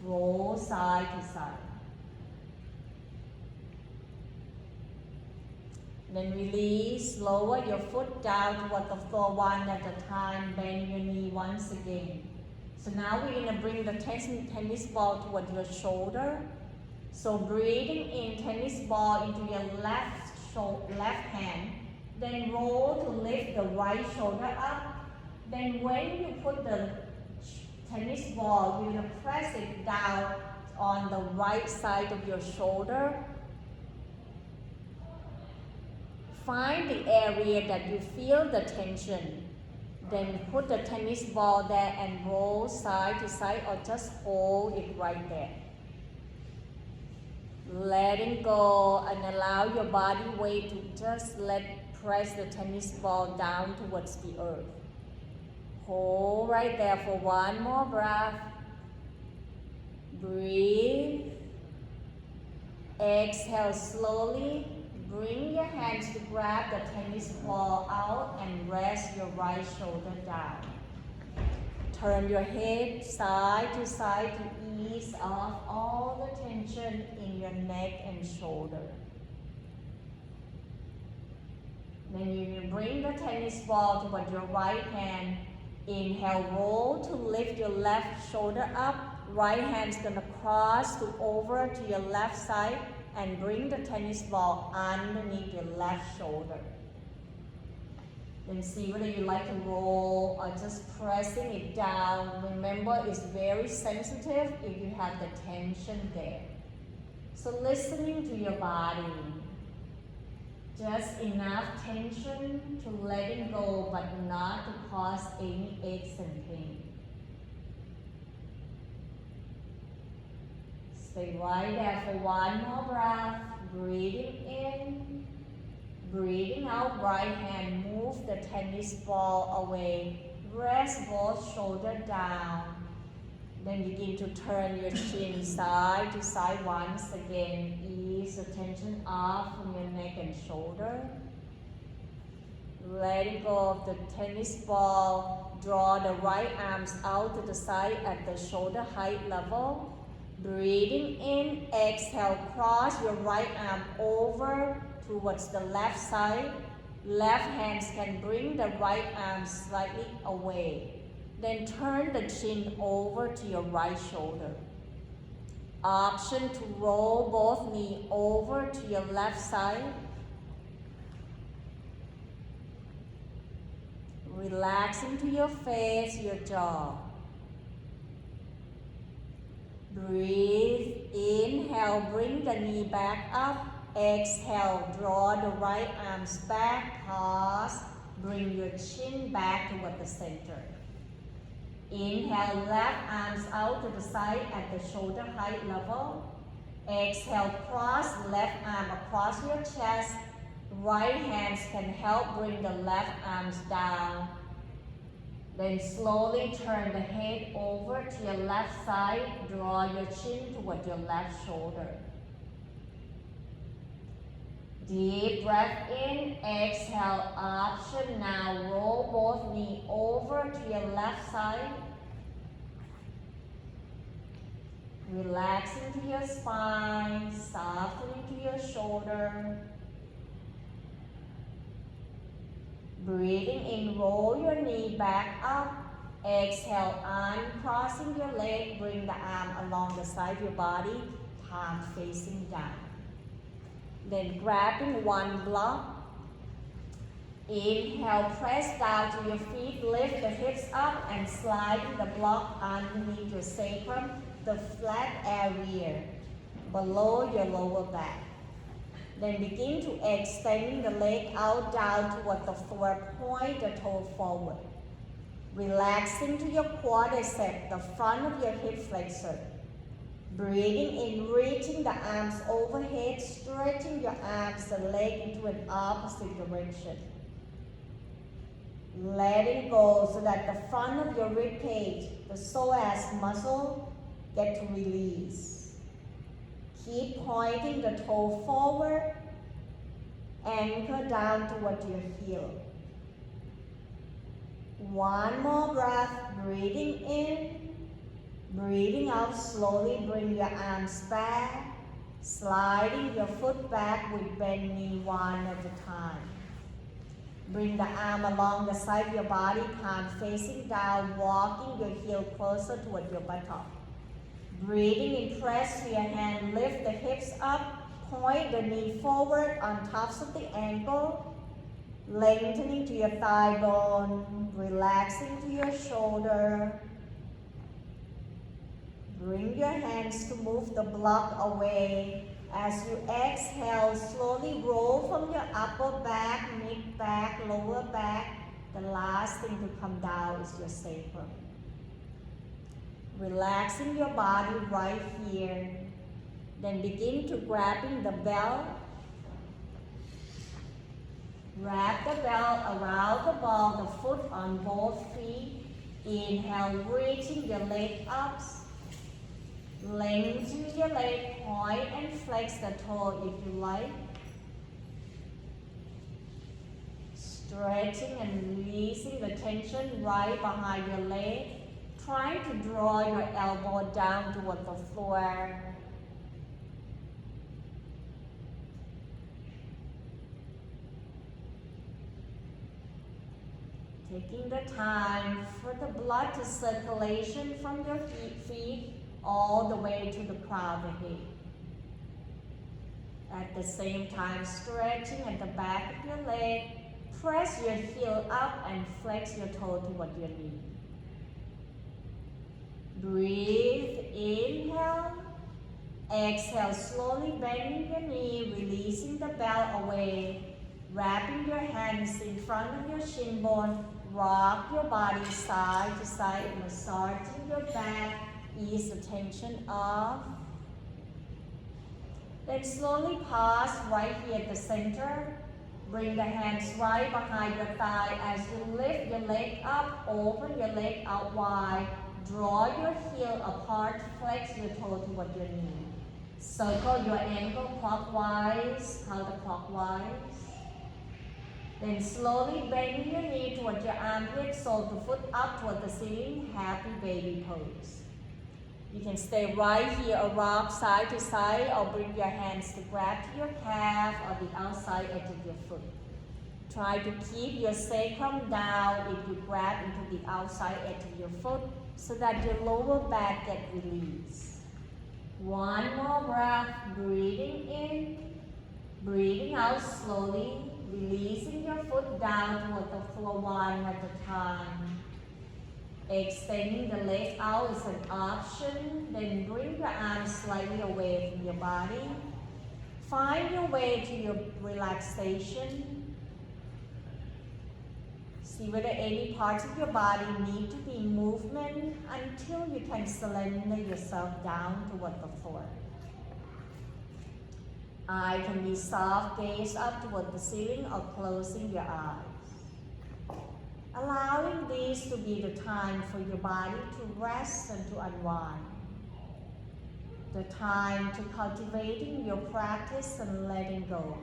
Roll side to side. Then release, lower your foot down toward the floor one at a time. Bend your knee once again. So now we're going to bring the tennis ball toward your shoulder. So breathing in, tennis ball into your left hand. Then roll to lift the right shoulder up. Then when you put the tennis ball, you're going to press it down on the right side of your shoulder. Find the area that you feel the tension. Then put the tennis ball there and roll side to side or just hold it right there. Letting go and allow your body weight to just press the tennis ball down towards the earth. Hold right there for one more breath. Breathe. Exhale slowly. Bring your hands to grab the tennis ball out and rest your right shoulder down. Turn your head side to side to ease off all the tension in your neck and shoulder. Then you bring the tennis ball toward your right hand. Inhale, roll to lift your left shoulder up. Right hand's gonna cross over to your left side and bring the tennis ball underneath your left shoulder. Then see whether you like to roll or just pressing it down. Remember, it's very sensitive if you have the tension there. So listening to your body. Just enough tension to letting go, but not to cause any aches and pain. Stay right there for one more breath. Breathing in, breathing out. Right hand, move the tennis ball away. Rest both shoulders down. Then begin to turn your chin side to side once again. Ease the tension off from your neck and shoulder. Letting go of the tennis ball. Draw the right arms out to the side at the shoulder height level. Breathing in, exhale, cross your right arm over towards the left side. Left hands can bring the right arm slightly away. Then turn the chin over to your right shoulder. Option to roll both knees over to your left side. Relax into your face, your jaw. Breathe, inhale, bring the knee back up. Exhale, draw the right arms back, pause. Bring your chin back toward the center. Inhale, left arms out to the side at the shoulder height level. Exhale, cross left arm across your chest. Right hands can help bring the left arms down. Then slowly turn the head over to your left side. Draw your chin toward your left shoulder. Deep breath in, exhale, option. Now roll both knees over to your left side. Relaxing to your spine, softening to your shoulder. Breathing in, roll your knee back up. Exhale, uncrossing your leg, bring the arm along the side of your body, palm facing down. Then grabbing one block. Inhale, press down to your feet, lift the hips up and sliding the block underneath your sacrum, the flat area below your lower back. Then begin to extend the leg out down toward the floor, point the toe forward. Relaxing to your quadricep, the front of your hip flexor. Breathing in, reaching the arms overhead, stretching your arms and leg into an opposite direction. Letting go so that the front of your rib cage, the psoas muscle, get to release. Keep pointing the toe forward, anchor down toward your heel. One more breath, breathing in, breathing out slowly, bring your arms back, sliding your foot back with bent knee one at a time. Bring the arm along the side of your body, palm facing down, walking your heel closer toward your buttock. Breathing in, press to your hand, lift the hips up, point the knee forward on tops of the ankle, lengthening to your thigh bone, relaxing to your shoulder. Bring your hands to move the block away. As you exhale, slowly roll from your upper back, mid back, lower back. The last thing to come down is your sacrum. Relaxing your body right here. Then begin to grabbing the belt. Wrap the belt around the ball, the foot on both feet. Inhale, reaching your leg up. Lengthen your leg, point and flex the toe if you like. Stretching and releasing the tension right behind your leg. Try to draw your elbow down toward the floor. Taking the time for the blood to circulation from your feet all the way to the crown of the head. At the same time, stretching at the back of your leg, press your heel up and flex your toe toward your knee. Breathe, inhale, exhale, slowly bending your knee, releasing the belt away, wrapping your hands in front of your shin bone, rock your body side to side, massaging your back, ease the tension off. Then slowly pause right here at the center. Bring the hands right behind your thigh as you lift your leg up, open your leg out wide. Draw your heel apart, flex your toe toward your knee. Circle your ankle clockwise, counterclockwise. Then slowly bend your knee toward your armpit, sole the foot up toward the ceiling, happy baby pose. You can stay right here or rock side to side or bring your hands to grab to your calf or the outside edge of your foot. Try to keep your sacrum down if you grab into the outside edge of your foot so that your lower back gets released. One more breath, breathing in, breathing out slowly, releasing your foot down toward the floor one at a time. Extending the leg out is an option. Then bring your arms slightly away from your body. Find your way to your relaxation. See whether any parts of your body need to be in movement until you can surrender yourself down toward the floor. Eye can be soft, gaze up toward the ceiling or closing your eyes. Allowing this to be the time for your body to rest and to unwind. The time to cultivating your practice and letting go.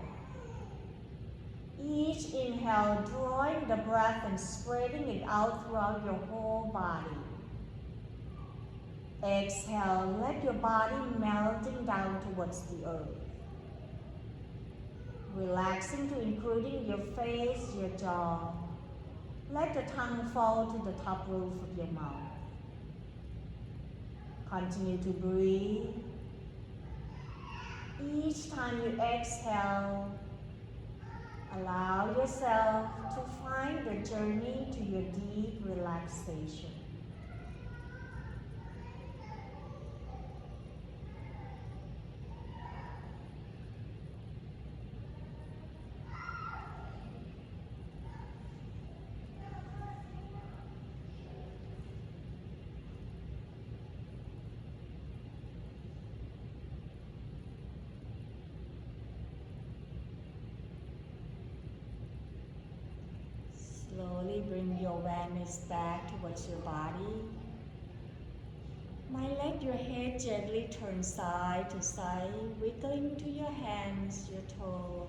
Each inhale, drawing the breath and spreading it out throughout your whole body. Exhale, let your body melting down towards the earth. Relaxing to including your face, your jaw. Let the tongue fall to the top roof of your mouth. Continue to breathe. Each time you exhale, allow yourself to find the journey to your deep relaxation. Slowly bring your awareness back towards your body. Might let your head gently turn side to side, wiggling to your hands, your toes.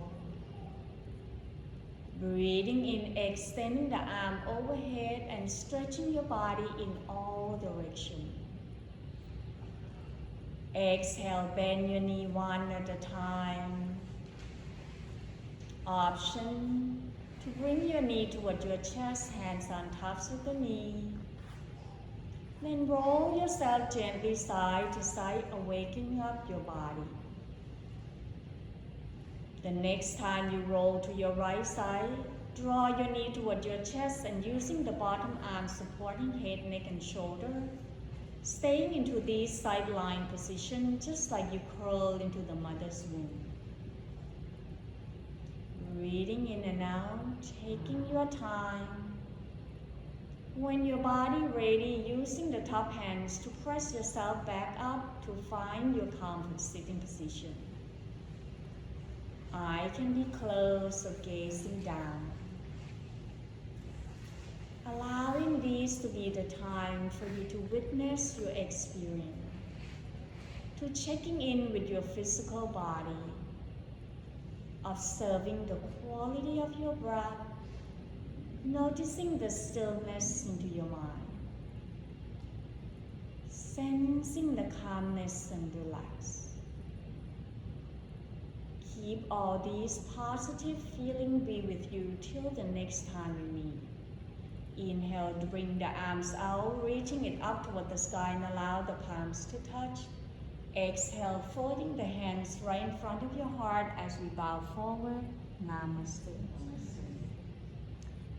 Breathing in, extending the arm overhead and stretching your body in all directions. Exhale, bend your knee one at a time. Option to bring your knee toward your chest, hands on tops of the knee. Then roll yourself gently side to side, awakening up your body. The next time you roll to your right side, draw your knee toward your chest and using the bottom arm supporting head, neck, and shoulder, staying into this sideline position just like you curl into the mother's womb. Breathing in and out, taking your time. When your body ready, using the top hands to press yourself back up to find your comfort sitting position. Eye can be closed or gazing down. Allowing this to be the time for you to witness your experience, to checking in with your physical body, observing the quality of your breath, noticing the stillness into your mind, sensing the calmness and relax. Keep all these positive feelings be with you till the next time you meet. Inhale, bring the arms out, reaching it up toward the sky and allow the palms to touch. Exhale, folding the hands right in front of your heart as we bow forward. Namaste.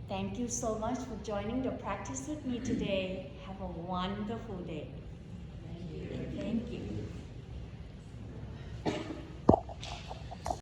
Thank you so much for joining the practice with me today. Have a wonderful day. Thank you.